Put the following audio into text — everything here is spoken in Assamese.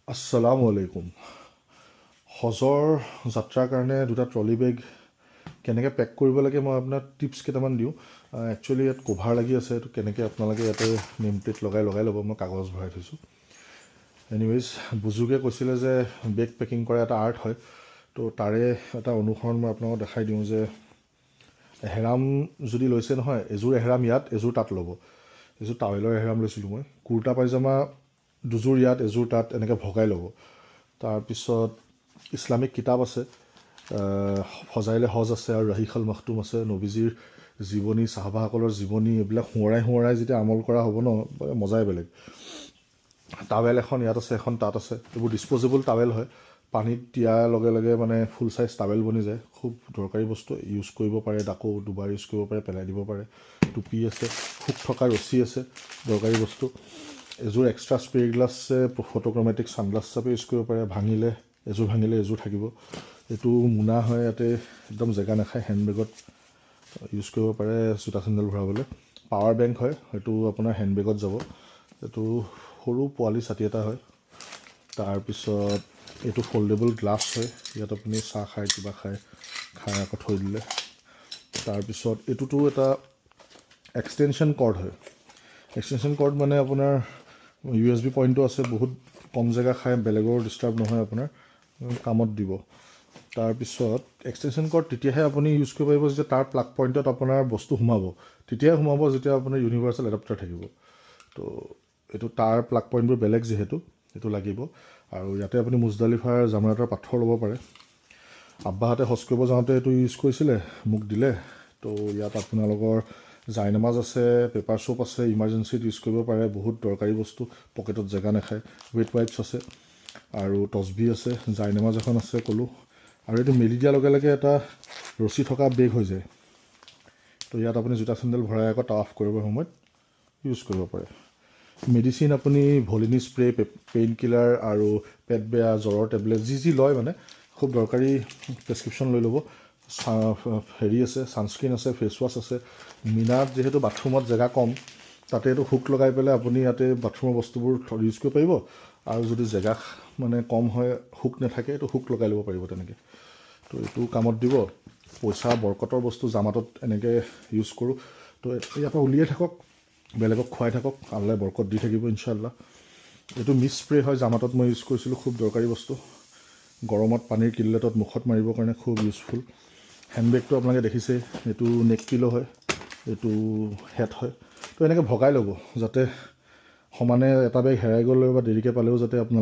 আসসালামু আলাইকুম। হজৰ যাত্ৰাৰ কাৰণে দুটা ট্ৰলি বেগ কেনেকৈ পেক কৰিব লাগে মই আপোনাক টিপছ কেইটামান দিওঁ। একচুৱেলি ইয়াত কভাৰ লাগি আছে, এইটো কেনেকৈ আপোনালোকে ইয়াতে নেম প্লেট লগাই ল'ব। মই কাগজ ভৰাই থৈছোঁ। এনিৱেইজ, বুজুৰ্গে কৈছিলে যে বেগ পেকিং কৰা এটা আৰ্ট হয়, তো তাৰে এটা অনুসৰণ মই আপোনালোকক দেখাই দিওঁ যে এহেৰাম যদি লৈছে নহয়, এযোৰ এহেৰাম ইয়াত, এযোৰ তাত ল'ব। এযোৰ টাৱেলৰ এহেৰাম লৈছিলোঁ মই, কুৰ্তা পায়জামা দুযোৰ ইয়াত, এযোৰ তাত, এনেকৈ ভগাই ল'ব। তাৰপিছত ইছলামিক কিতাপ আছে, ফজাইলে হজ আছে আৰু ৰাহিখাল মাখতুম আছে, নবীজীৰ জীৱনী, চাহাবাসকলৰ জীৱনী, এইবিলাক সোঁৱৰাই যেতিয়া আমল কৰা হ'ব ন, মজাই বেলেগ। টাৱেল এখন ইয়াত আছে, এখন তাত আছে। এইবোৰ ডিছপ'জেবল টাৱেল হয়, পানীত দিয়াৰ লগে লগে মানে ফুল চাইজ টাৱেল বনি যায়। খুব দৰকাৰী বস্তু, ইউজ কৰিব পাৰে, আকৌ দুবাৰ ইউজ কৰিব পাৰে, পেলাই দিব পাৰে। টুপি আছে, হুক থকা ৰছী আছে, দৰকাৰী বস্তু। এযোৰ এক্সট্ৰা স্প্ৰে গ্লাছ আছে, ফটোক্ৰমেটিক ছানগ্লাছ হিচাপে ইউজ কৰিব পাৰে। এযোৰ ভাঙিলে এযোৰ থাকিব। এইটো মোনা হয়, ইয়াতে একদম জেগা নাখায়, হেণ্ডবেগত ইউজ কৰিব পাৰে, জোতা চেণ্ডেল ভৰাবলৈ। পাৱাৰ বেংক হয়, সেইটো আপোনাৰ হেণ্ডবেগত যাব। এইটো সৰু পোৱালি ছাতি এটা হয়। তাৰপিছত এইটো ফল্ডেবল গ্লাছ হয়, ইয়াত আপুনি চাহ খায়, কিবা খাই আকৌ থৈ দিলে। তাৰপিছত এইটোতো এটা এক্সটেনশ্যন কৰ্ড হয়। এক্সটেনশ্যন কৰ্ড মানে আপোনাৰ USB পইণ্টটো আছে, বহুত কম জেগা খায়, বেলেগৰ ডিষ্টাৰ্ব নহয়, আপোনাৰ কামত দিব। তাৰপিছত এক্সটেনশ্যন কৰ্ড তেতিয়াহে আপুনি ইউজ কৰিব পাৰিব যেতিয়া তাৰ প্লাগ পইণ্টত আপোনাৰ বস্তু সোমাব। তেতিয়াহে সোমাব যেতিয়া আপোনাৰ ইউনিভাৰ্চেল এডাপ্টাৰ থাকিব। তো এইটো তাৰ প্লাগ পইণ্টবোৰ বেলেগ যিহেতু, সেইটো লাগিব। আৰু ইয়াতে আপুনি মুজদালিফাৰ জামাৰাতৰ পাথৰ ল'ব পাৰে। আব্বাহঁতে হজ কৰিব যাওঁতে এইটো ইউজ কৰিছিলে, মোক দিলে। তো ইয়াত আপোনালোকৰ জাইনামাজ আছে, পেপাৰ চ'প আছে, ইমাৰ্জেঞ্চিত ইউজ কৰিব পাৰে, বহুত দৰকাৰী বস্তু, পকেটত জেগা নাখায়। ৱেট ৱাইপছ আছে আৰু তচবি আছে, জাইনামাজ এখন আছে ক'লোঁ। আৰু এইটো মেলি দিয়াৰ লগে লগে এটা ৰছী থকা বেগ হৈ যায়। তো ইয়াত আপুনি জোতা চেণ্ডেল ভৰাই আকৌ টাৱাফ কৰিবৰ সময়ত ইউজ কৰিব পাৰে। মেডিচিন আপুনি ভলিনি স্প্ৰে, পেইন কিলাৰ আৰু পেট বেয়া, জ্বৰৰ টেবলেট যি লয় মানে খুব দৰকাৰী প্ৰেছক্ৰিপশ্যন লৈ ল'ব। হেৰি আছে, ছানস্ক্ৰীণ আছে, ফেচ ৱাছ আছে। মিনাত যিহেতু বাথৰুমত জেগা কম, তাতে এইটো হুক লগাই পেলাই আপুনি ইয়াতে বাথৰুমৰ বস্তুবোৰ ইউজ কৰিব পাৰিব। আৰু যদি জেগা মানে কম হয়, হুক নাথাকে, এইটো হুক লগাই ল'ব পাৰিব তেনেকৈ। তো এইটো কামত দিব। পইচা বৰকতৰ বস্তু জামাতত এনেকৈ ইউজ কৰোঁ। তো ইয়াৰ পৰা উলিয়াই থাকক, বেলেগক খুৱাই থাকক, আল্লাই বৰকত দি থাকিব ইনশাআল্লাহ। এইটো মিষ্ট স্প্ৰে হয়, জামাতত মই ইউজ কৰিছিলোঁ, খুব দৰকাৰী বস্তু। গৰমত পানীৰ কিল্লেটত মুখত মাৰিবৰ কাৰণে খুব ইউজফুল। হেণ্ডবেগটো আপোনালোকে দেখিছেই, এইটো নেক পিলো হয়, এইটো হেড হয়। তো এনেকৈ ভগাই ল'ব, যাতে সমানে এটা বেগ হেৰাই গ'লেও বা দেৰিকৈ পালেও যাতে আপোনালোকে